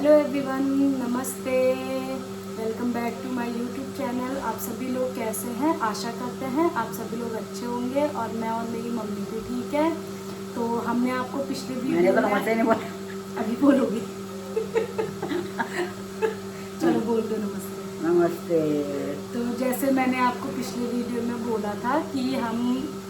Hello everyone, नमस्ते। Welcome back to my YouTube channel. आप सभी लोग कैसे हैं? आशा करते हैं आप सभी लोग अच्छे होंगे और मैं और मेरी मम्मी भी ठीक है। तो हमने आपको पिछले वीडियो में नमस्ते नहीं बोला। अभी बोलोगी चलो बोल दो नमस्ते। नमस्ते। तो जैसे मैंने आपको पिछले वीडियो में बोला था कि हम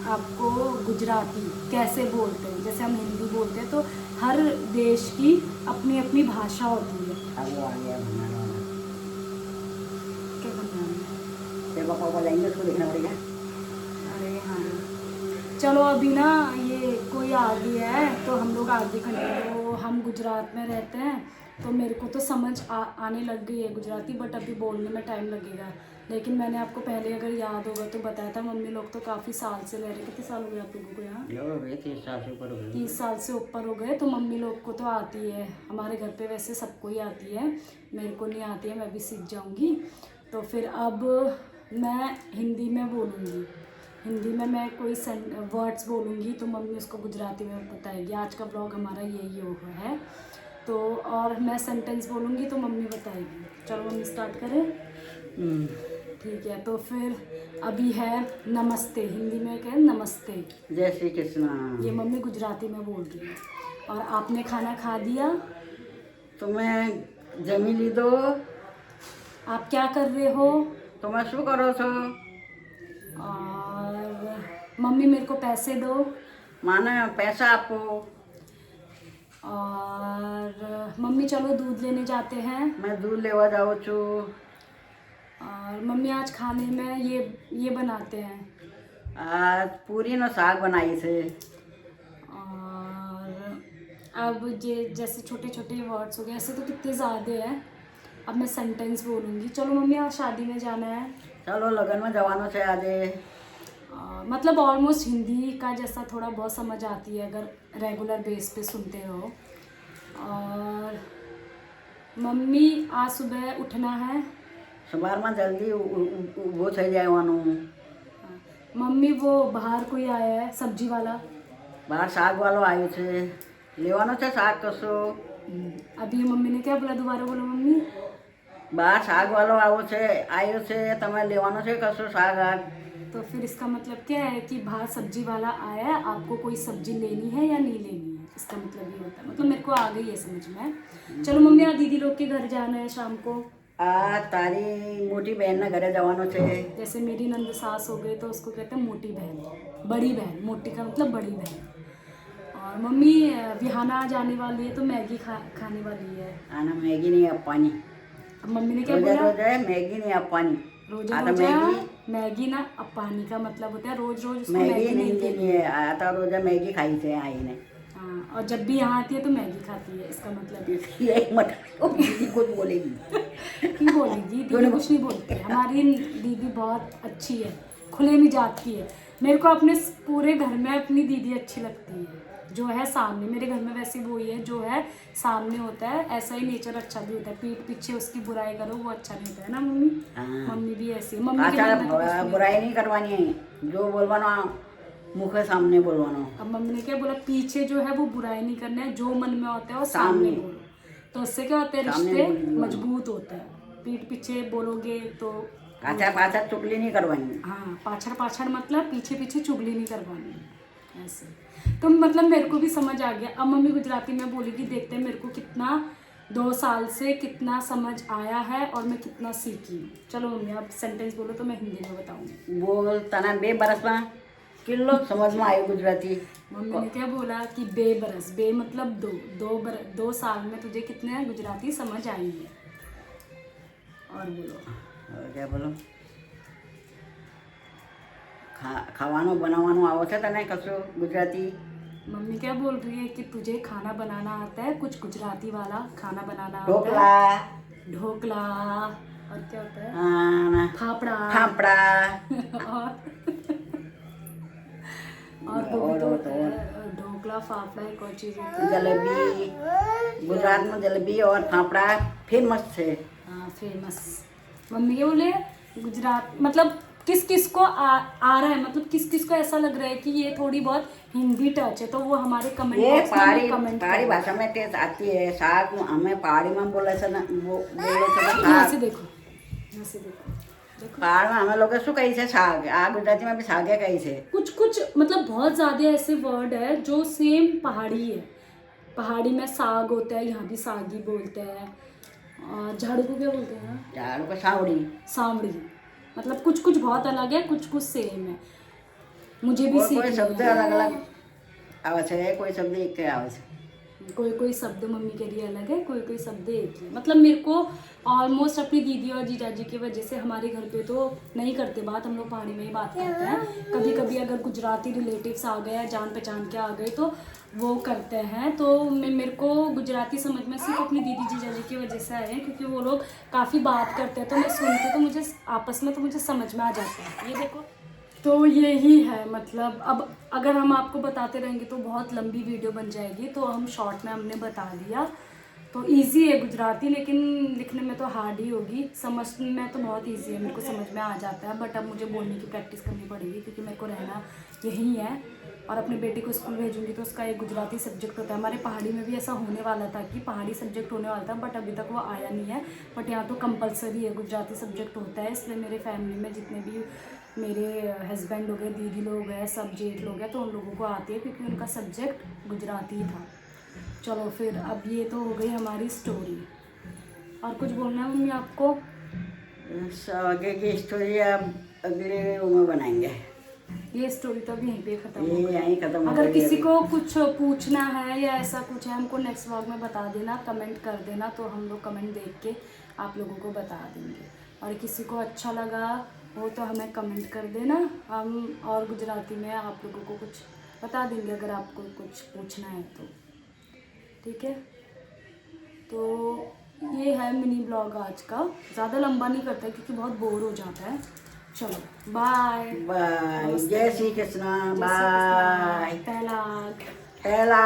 आपको गुजराती कैसे बोलते हैं, जैसे हम हिंदी बोलते हैं तो हर देश की अपनी अपनी भाषा होती है। वो आ गया बनाना वाला। क्या करना है? तेरे पापा को जाएंगे, उसको देखना पड़ेगा। अरे हाँ, चलो अभी ना ये कोई आ गया है तो हम लोग आगे कंटिन्यू। हम गुजरात में रहते हैं तो मेरे को तो समझ आने लग गई है गुजराती, बट अभी बोलने में टाइम लगेगा। लेकिन मैंने आपको पहले अगर याद होगा तो बताया था, मम्मी लोग तो काफ़ी साल से रह रहे। कितने साल हो गए आप लोगों को यहाँ? 30 साल से ऊपर हो गए। 30 साल से ऊपर हो गए। तो मम्मी लोग को तो आती है, हमारे घर पे वैसे सबको ही आती है, मेरे को नहीं आती है, मैं भी सीख जाऊंगी। तो फिर अब मैं हिंदी में बोलूँगी, हिंदी में मैं कोई वर्ड्स बोलूँगी तो मम्मी उसको गुजराती में बताएगी। आज का ब्लॉग हमारा यही होगा है। तो और मैं सेंटेंस बोलूँगी तो मम्मी बताएगी। चलो मम्मी स्टार्ट करें। ठीक है, तो फिर अभी है नमस्ते। हिंदी में क्या है? नमस्ते। जय श्री कृष्णा। ये मम्मी गुजराती में बोल रही है। और आपने खाना खा दिया? तुम्हें जमी ली दो। आप क्या कर रहे हो? तुम्हें शू करो छो? और मम्मी मेरे को पैसे दो। माने पैसा आपको। और मम्मी चलो दूध लेने जाते हैं। मैं दूध लेवा जाओ छू। और मम्मी आज खाने में ये बनाते हैं। आज पूरी न साग बनाई से। और अब ये जैसे छोटे छोटे वर्ड्स हो गए, ऐसे तो कितने ज़्यादा हैं। अब मैं सेंटेंस बोलूँगी। चलो मम्मी आज शादी में जाना है। चलो लगन में जवानों से आज। मतलब ऑलमोस्ट हिंदी का जैसा थोड़ा बहुत समझ आती है अगर रेगुलर बेस पे सुनते हो। और मम्मी आज सुबह उठना है। सुबह में जल्दी वो થઈ जाए। मम्मी वो बाहर कोई आया है, सब्जी वाला। बाहर साग वालो आयो छे, लेवानो छे साग कसो। अभी मम्मी ने क्या बोला? दोबारा बोलो मम्मी। बाहर साग वालो आयो छे, तमे लेवानो छे कसो साग आग। तो फिर इसका मतलब क्या है कि बाहर सब्जी वाला आया है, आपको कोई सब्जी लेनी है या नहीं लेनी है, इसका मतलब ये होता है। मतलब मेरे को आ गई है समझ में। चलो मम्मी आज दीदी लोग के घर जाना है शाम को। आज तारी मोटी बहन ने घरे जवानो छे। जैसे मेरी नंद सास हो गई तो उसको कहते हैं मोटी बहन, बड़ी बहन। मोटी का मतलब बड़ी बहन। और मम्मी विहाना जाने वाली है तो मैगी खाने वाली है। आना मैगी नहीं अब पानी। अब मम्मी ने क्या रोजा बोला? रोजा मैगी नहीं अब पानी। रोजा आता रोजा मैगी मैगी ना अब पानी का मतलब होता है रोज रोज उसको मैगी मैगी नहीं नहीं देनी देनी। है। आता रोजा मैगी खाई थे आई ने। हाँ, और जब भी यहाँ आती है तो मैगी खाती है, इसका मतलब। ये मत दीदी कुछ बोलेगी। क्यों बोलेगी? दीदी कुछ नहीं बोलती है। हमारी दीदी बहुत अच्छी है, खुले मिजाज की है। मेरे को अपने पूरे घर में अपनी दीदी अच्छी लगती है। जो है सामने मेरे घर में वैसी वो ही है, जो है सामने होता है ऐसा ही नेचर अच्छा भी होता है। पीठ पीछे उसकी बुराई करो वो अच्छा नहीं होता है ना मम्मी। हाँ। मम्मी भी ऐसी है। मम्मी के अच्छा मन में तो कुछ नहीं। बुराई नहीं करवानी है, जो बोलवाना मुँह के सामने बोलवाना। अब मम्मी ने क्या बोला? पीछे जो है वो बुराई नहीं करना है, जो मन में होता है वो सामने। सामने बोलो। तो उससे क्या होता है? सामने रिश्ते बोलिए। मजबूत होते हैं। पीठ पीछे बोलोगे तो पाछा पाछा चुगली नहीं करवानी। हाँ, पाछड़ पाछड़ मतलब पीछे पीछे चुगली नहीं करवानी ऐसे। तो मतलब मेरे को भी समझ आ गया। अब मम्मी गुजराती में बोलेगी, देखते हैं मेरे को कितना 2 साल से कितना समझ आया है और मैं कितना सीखी हूँ। चलो मम्मी आप सेंटेंस बोलो तो मैं हिंदी में बताऊँगी। बोल तना 2 बरस में किलो समझ में आयो गुजराती। मम्मी ने क्या बोला कि 2 बरस, बे मतलब 2 साल में तुझे कितने गुजराती समझ आई है। और बोलो। और क्या बोलो? खावानो बनावानो आवो छे तने कसो गुजराती? मम्मी क्या बोल रही है कि तुझे खाना बनाना आता है, कुछ गुजराती वाला खाना बनाना आता ढोकला। है। ढोकला। और क्या होता है? फाफड़ा। फाफड़ा। और वो भी तो होता है ढोकला फाफड़ा। एक और चीज़ होती है जलेबी। गुजरात में जलेबी और फाफड़ा फेमस है। हाँ फेमस। मम्मी के बोले गुजरात मतलब किस किस को आ रहा है, मतलब किस किस को ऐसा लग रहा है कि ये थोड़ी बहुत हिंदी टच है, तो वो हमारे कमेंट ये बॉक्स में पहाड़ी कमेंट पहाड़ी भाषा में टेस्ट आती है। साग हमें पहाड़ी में बोले से ना, वो बोले से ना यहाँ से साग। देखो, यहाँ से देखो, देखो पहाड़ में हमें लोग शू कही से साग, आ गुजराती में भी सागे कही से। कुछ कुछ मतलब बहुत ज़्यादा ऐसे वर्ड है जो सेम पहाड़ी है। पहाड़ी में साग होता है, यहाँ भी साग ही बोलते हैं। और झाड़ू को क्या बोलते हैं? झाड़ू को सावड़ी। सांवड़ी। मतलब कुछ कुछ बहुत अलग है, कुछ कुछ सेम है। मुझे भी और कोई सीखना शब्द है। अलग अलग आवाज है, कोई शब्द एक के आवाज। कोई कोई शब्द मम्मी के लिए अलग है, कोई कोई शब्द एक ही। मतलब मेरे को ऑलमोस्ट अपनी दीदी और जीजाजी की वजह से हमारे घर पे तो नहीं करते बात, हम लोग पहाड़ी में ही बात करते हैं। कभी कभी अगर गुजराती रिलेटिव्स आ गए, जान पहचान के आ गए, तो वो करते हैं। तो मेरे को गुजराती समझ में सिर्फ अपनी दीदी जीजाजी की वजह से आए हैं, क्योंकि वो लोग काफ़ी बात करते हैं, तो मैं सुनती तो मुझे आपस में तो मुझे समझ में आ जाता है। ये देखो, तो यही है। मतलब अब अगर हम आपको बताते रहेंगे तो बहुत लंबी वीडियो बन जाएगी, तो हम शॉर्ट में हमने बता दिया। तो इजी है गुजराती, लेकिन लिखने में तो हार्ड ही होगी। समझ में तो बहुत इजी है, मेरे को समझ में आ जाता है, बट अब मुझे बोलने की प्रैक्टिस करनी पड़ेगी, क्योंकि मेरे को रहना यही है। और अपने बेटे को स्कूल भेजूंगी तो उसका एक गुजराती सब्जेक्ट होता है। हमारे पहाड़ी में भी ऐसा होने वाला था कि पहाड़ी सब्जेक्ट होने वाला था, बट अभी तक वो आया नहीं है। बट यहाँ तो कंपलसरी है, गुजराती सब्जेक्ट होता है। इसलिए मेरे फैमिली में जितने भी मेरे हस्बैंड हो गए, दीदी लोग हैं, सब जेठ लोग हैं, तो उन लोगों को आती है, क्योंकि उनका सब्जेक्ट गुजराती था। चलो फिर, अब ये तो हो गई हमारी स्टोरी। और कुछ बोलना है मम्मी आपको? आगे की स्टोरी अब अगले वो में बनाएंगे। ये स्टोरी तो अभी यहीं पे ख़त्म हो ये गई। यहीं खत्म हो अगर गई किसी अभी। को कुछ पूछना है या ऐसा कुछ है, हमको नेक्स्ट व्लॉग में बता देना, कमेंट कर देना, तो हम लोग कमेंट देख के आप लोगों को बता देंगे। और किसी को अच्छा लगा हो तो हमें कमेंट कर देना, हम और गुजराती में आप लोगों को कुछ बता देंगे अगर आपको कुछ पूछना है तो। ठीक है, तो ये है मिनी ब्लॉग आज का। ज़्यादा लंबा नहीं करता है क्योंकि बहुत बोर हो जाता है। चलो बाय बाय, जय श्री कृष्ण, बाय। पहला पहला